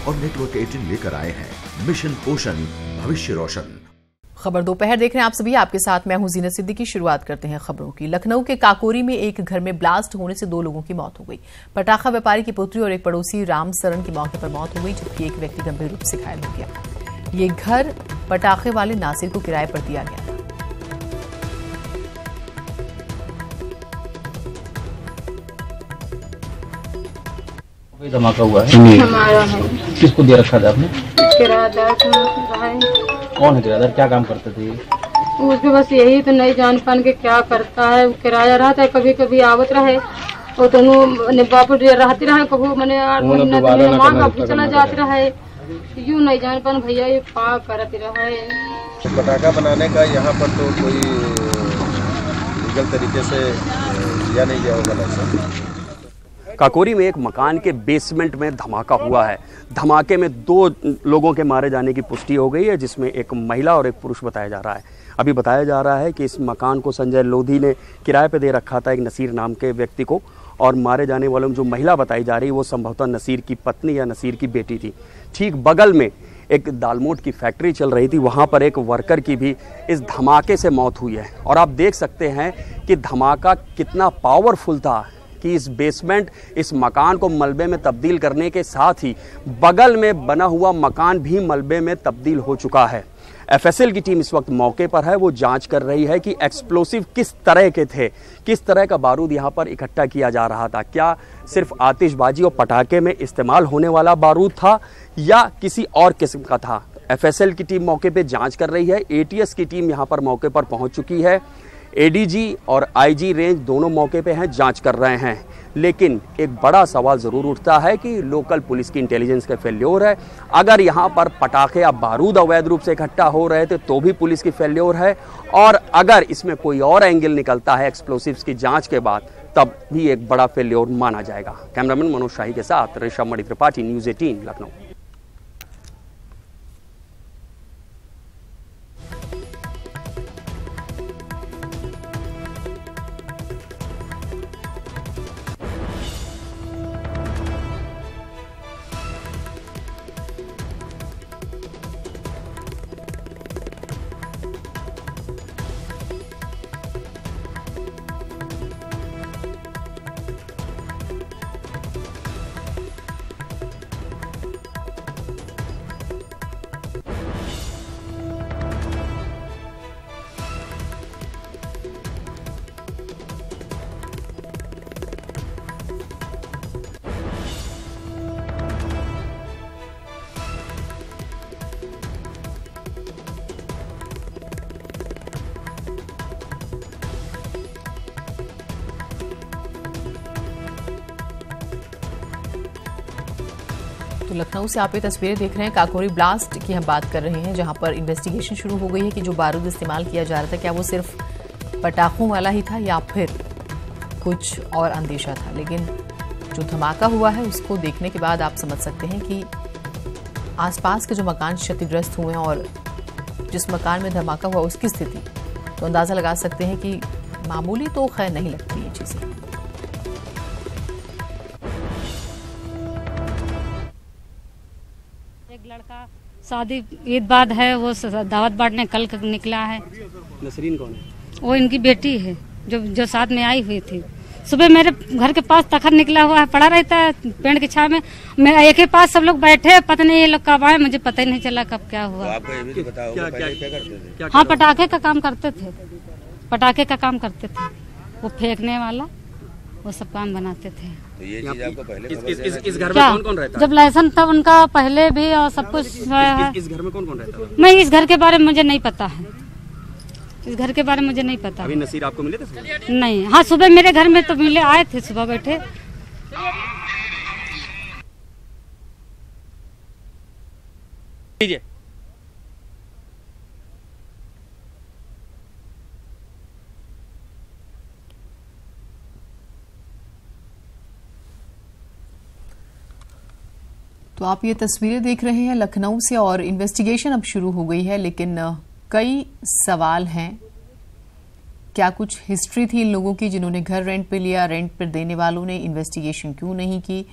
और नेटवर्क 18 लेकर आए हैं मिशन पोषण भविष्य रोशन। खबर दोपहर देख रहे हैं आप सभी, आपके साथ मैं हूं जीनत सिद्दीकी। शुरुआत करते हैं खबरों की। लखनऊ के काकोरी में एक घर में ब्लास्ट होने से 2 लोगों की मौत हो गई। पटाखा व्यापारी की पुत्री और एक पड़ोसी राम सरन की मौके पर मौत हो गई, जबकि एक व्यक्ति गंभीर रूप से घायल हो गया। ये घर पटाखे वाले नासिर को किराए पर दिया गया था। धमाका हुआ है हमारा है। किसको दे रखा था आपने? किराएदार कौन है किराएदार? क्या काम करते थे? उसमें बस यही तो नहीं जान पान के क्या करता है। किराया रहता है, कभी कभी आवत रहे और दोनों बापू रहते रहे, कभी मैंने 8 महीना माँ बापू चला जाते रहे, यूँ नहीं जान पान भैया ये पा करते रहे। पटाखा बनाने का यहाँ पर तो कोई लीगल तरीके से दिया नहीं गया होगा लाइसेंस। काकोरी में एक मकान के बेसमेंट में धमाका हुआ है। धमाके में 2 लोगों के मारे जाने की पुष्टि हो गई है, जिसमें एक महिला और एक पुरुष बताया जा रहा है। अभी बताया जा रहा है कि इस मकान को संजय लोधी ने किराए पे दे रखा था एक नसीर नाम के व्यक्ति को, और मारे जाने वालों में जो महिला बताई जा रही है वो संभवतः नसीर की पत्नी या नसीर की बेटी थी। ठीक बगल में एक दालमोट की फैक्ट्री चल रही थी, वहाँ पर एक वर्कर की भी इस धमाके से मौत हुई है। और आप देख सकते हैं कि धमाका कितना पावरफुल था कि इस बेसमेंट, इस मकान को मलबे में तब्दील करने के साथ ही बगल में बना हुआ मकान भी मलबे में तब्दील हो चुका है। एफएसएल की टीम इस वक्त मौके पर है, वो जांच कर रही है कि एक्सप्लोसिव किस तरह के थे, किस तरह का बारूद यहाँ पर इकट्ठा किया जा रहा था। क्या सिर्फ आतिशबाजी और पटाखे में इस्तेमाल होने वाला बारूद था या किसी और किस्म का था? एफएसएल की टीम मौके पर जाँच कर रही है। एटीएस की टीम यहाँ पर मौके पर पहुँच चुकी है। एडीजी और आईजी रेंज दोनों मौके पे हैं, जांच कर रहे हैं। लेकिन एक बड़ा सवाल ज़रूर उठता है कि लोकल पुलिस की इंटेलिजेंस का फेल्योर है। अगर यहाँ पर पटाखे या बारूद अवैध रूप से इकट्ठा हो रहे थे तो भी पुलिस की फेल्योर है, और अगर इसमें कोई और एंगल निकलता है एक्सप्लोसिव्स की जांच के बाद, तब भी एक बड़ा फेल्योर माना जाएगा। कैमरामैन मनोज शाही के साथ ऋषभ मणि त्रिपाठी, न्यूज़ 18 लखनऊ। तो लखनऊ से आप ये तस्वीरें देख रहे हैं। काकोरी ब्लास्ट की हम बात कर रहे हैं, जहां पर इन्वेस्टिगेशन शुरू हो गई है कि जो बारूद इस्तेमाल किया जा रहा था क्या वो सिर्फ पटाखों वाला ही था या फिर कुछ और अंदेशा था। लेकिन जो धमाका हुआ है उसको देखने के बाद आप समझ सकते हैं कि आसपास के जो मकान क्षतिग्रस्त हुए हैं और जिस मकान में धमाका हुआ उसकी स्थिति, तो अंदाजा लगा सकते हैं कि मामूली तो खैर नहीं लगती ये चीजें। एक लड़का शादी ईद बाद है, वो दावत बांटने कल निकला है। नसरीन कौन है? वो इनकी बेटी है जो साथ में आई हुई थी। सुबह मेरे घर के पास तखत निकला हुआ है, पड़ा रहता है पेड़ की छाव में। मैं एक ही पास सब लोग बैठे, पता नहीं ये लोग कब आए, मुझे पता ही नहीं चला कब क्या हुआ। तो आपको ये भी बताओ क्या करते थे? हाँ, पटाखे का काम करते थे, पटाखे का काम करते थे, वो फेंकने वाला वो सब काम बनाते थे। तो ये चीज आपको पहले इस घर में कौन रहता है? जब लाइसेंस था उनका पहले भी और सब कुछ। इस घर में कौन रहता है? मैं इस घर के बारे में मुझे नहीं पता है, इस घर के बारे में मुझे नहीं पता। अभी नसीर आपको मिले थे? नहीं। हाँ, सुबह मेरे घर में तो मिले, आए थे, सुबह बैठे। तो आप ये तस्वीरें देख रहे हैं लखनऊ से, और इन्वेस्टिगेशन अब शुरू हो गई है। लेकिन कई सवाल हैं। क्या कुछ हिस्ट्री थी इन लोगों की जिन्होंने घर रेंट पे लिया? रेंट पर देने वालों ने इन्वेस्टिगेशन क्यों नहीं की?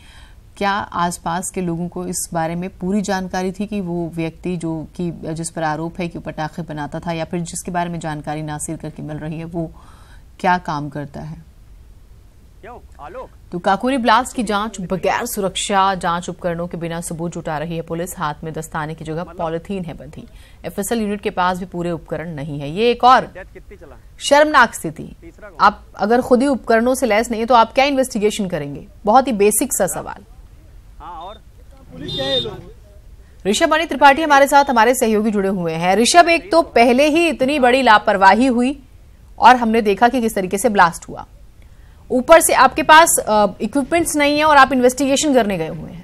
क्या आसपास के लोगों को इस बारे में पूरी जानकारी थी कि वो व्यक्ति जो कि जिस पर आरोप है कि पटाखे बनाता था, या फिर जिसके बारे में जानकारी नासिर करके मिल रही है वो क्या काम करता है? तो काकोरी ब्लास्ट की जांच बगैर सुरक्षा जांच उपकरणों के बिना सबूत जुटा रही है पुलिस। हाथ में दस्ताने की जगह पॉलिथीन है बंधी। एफएसएल यूनिट के पास भी पूरे उपकरण नहीं है। ये एक और शर्मनाक स्थिति। आप अगर खुद ही उपकरणों से लैस नहीं है तो आप क्या इन्वेस्टिगेशन करेंगे? बहुत ही बेसिक सा सवाल। ऋषभ मणि त्रिपाठी हमारे साथ, हमारे सहयोगी जुड़े हुए हैं। ऋषभ, एक तो पहले ही इतनी बड़ी लापरवाही हुई और हमने देखा कि किस तरीके से ब्लास्ट हुआ, ऊपर से आपके पास इक्विपमेंट्स नहीं है और आप इन्वेस्टिगेशन करने गए हुए हैं।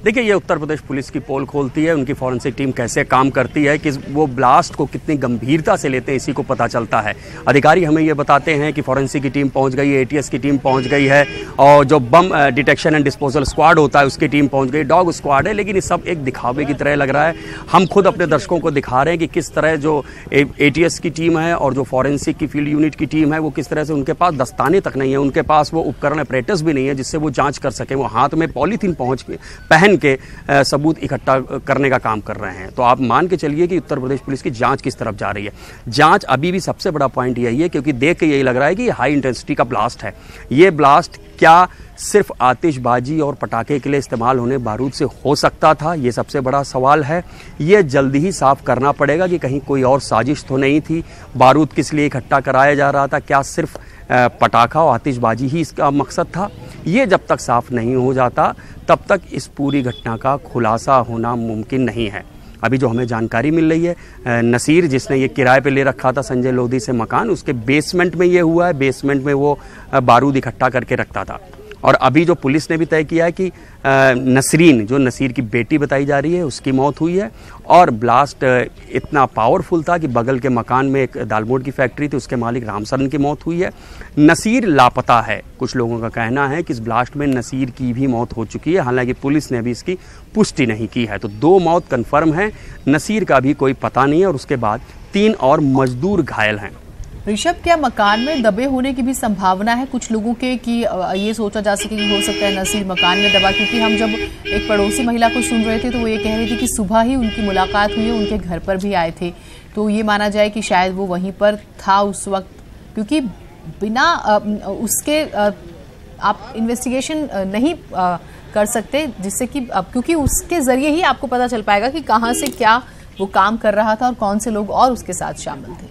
देखिए, ये उत्तर प्रदेश पुलिस की पोल खोलती है, उनकी फॉरेंसिक टीम कैसे काम करती है, कि वो ब्लास्ट को कितनी गंभीरता से लेते हैं, इसी को पता चलता है। अधिकारी हमें ये बताते हैं कि फॉरेंसिक की टीम पहुंच गई है, एटीएस की टीम पहुंच गई है, और जो बम डिटेक्शन एंड डिस्पोजल स्क्वाड होता है उसकी टीम पहुंच गई, डॉग स्क्वाड है। लेकिन ये सब एक दिखावे की तरह लग रहा है। हम खुद अपने दर्शकों को दिखा रहे हैं कि किस तरह जो एटीएस की टीम है और जो फॉरेंसिक की फील्ड यूनिट की टीम है, वो किस तरह से, उनके पास दस्ताने तक नहीं है, उनके पास वो उपकरण अपरेटस भी नहीं है जिससे वो जाँच कर सकें। वो हाथ में पॉलीथीन पहन के सबूत इकट्ठा करने का काम कर रहे हैं। तो आप मान के चलिए कि उत्तर प्रदेश पुलिस की जांच किस तरफ जा रही है। जांच अभी भी सबसे बड़ा पॉइंट यही है, क्योंकि देख के यही लग रहा है कि हाई इंटेंसिटी का ब्लास्ट है। ये ब्लास्ट क्या सिर्फ आतिशबाजी और पटाखे के लिए इस्तेमाल होने बारूद से हो सकता था? ये सबसे बड़ा सवाल है। ये जल्दी ही साफ करना पड़ेगा कि कहीं कोई और साजिश तो नहीं थी। बारूद किस लिए इकट्ठा कराया जा रहा था? क्या सिर्फ पटाखा और आतिशबाजी ही इसका मकसद था? ये जब तक साफ नहीं हो जाता तब तक इस पूरी घटना का खुलासा होना मुमकिन नहीं है। अभी जो हमें जानकारी मिल रही है, नसीर जिसने ये किराए पे ले रखा था संजय लोधी से मकान, उसके बेसमेंट में ये हुआ है। बेसमेंट में वो बारूद इकट्ठा करके रखता था। और अभी जो पुलिस ने भी तय किया है कि नसरीन, जो नसीर की बेटी बताई जा रही है, उसकी मौत हुई है। और ब्लास्ट इतना पावरफुल था कि बगल के मकान में एक दालमोट की फैक्ट्री थी, उसके मालिक रामसरन की मौत हुई है। नसीर लापता है। कुछ लोगों का कहना है कि इस ब्लास्ट में नसीर की भी मौत हो चुकी है, हालांकि पुलिस ने अभी इसकी पुष्टि नहीं की है। तो 2 मौत कन्फर्म है, नसीर का भी कोई पता नहीं है, और उसके बाद 3 और मजदूर घायल हैं। ऋषभ, क्या मकान में दबे होने की भी संभावना है कुछ लोगों के, कि ये सोचा जा सके कि हो सकता है नसीर मकान में दबा? क्योंकि हम जब एक पड़ोसी महिला को सुन रहे थे तो वो ये कह रही थी कि सुबह ही उनकी मुलाकात हुई है, उनके घर पर भी आए थे। तो ये माना जाए कि शायद वो वहीं पर था उस वक्त, क्योंकि बिना उसके आप इन्वेस्टिगेशन नहीं कर सकते, जिससे कि क्योंकि उसके जरिए ही आपको पता चल पाएगा कि कहाँ से क्या वो काम कर रहा था और कौन से लोग और उसके साथ शामिल थे।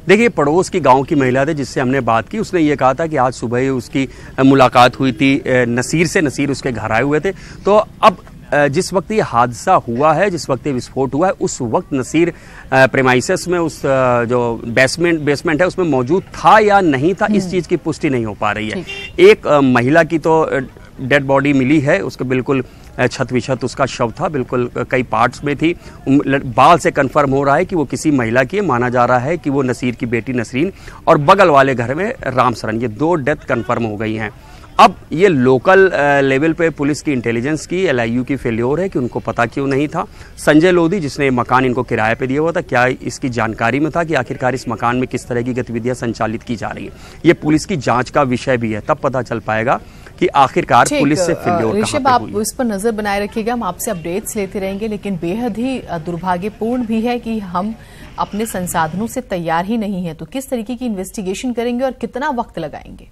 देखिए, पड़ोस की गांव की महिला थी जिससे हमने बात की, उसने ये कहा था कि आज सुबह ही उसकी मुलाकात हुई थी नसीर से। नसीर उसके घर आए हुए थे। तो अब जिस वक्त ये हादसा हुआ है, जिस वक्त ये विस्फोट हुआ है, उस वक्त नसीर प्रेमाइसेस में उस जो बेसमेंट है उसमें मौजूद था या नहीं था, इस चीज़ की पुष्टि नहीं हो पा रही है। एक महिला की तो डेड बॉडी मिली है, उसको बिल्कुल छत विछत उसका शव था, बिल्कुल कई पार्ट्स में थी। बाल से कंफर्म हो रहा है कि वो किसी महिला की, माना जा रहा है कि वो नसीर की बेटी नसरीन और बगल वाले घर में रामसरन, ये 2 डेथ कंफर्म हो गई हैं। अब ये लोकल लेवल पे पुलिस की इंटेलिजेंस की, LIU की फेल्योर है कि उनको पता क्यों नहीं था। संजय लोधी जिसने मकान इनको किराए पे दिया हुआ था, क्या इसकी जानकारी में था कि आखिरकार इस मकान में किस तरह की गतिविधियां संचालित की जा रही है? ये पुलिस की जांच का विषय भी है, तब पता चल पाएगा कि आखिरकार पुलिस से फेल्योर ऋषभ, आप इस पर नजर बनाए रखिएगा, हम आपसे अपडेट्स लेते रहेंगे। लेकिन बेहद ही दुर्भाग्यपूर्ण भी है कि हम अपने संसाधनों से तैयार ही नहीं है, तो किस तरीके की इन्वेस्टिगेशन करेंगे और कितना वक्त लगाएंगे?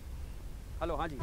हेलो, हाँ जी।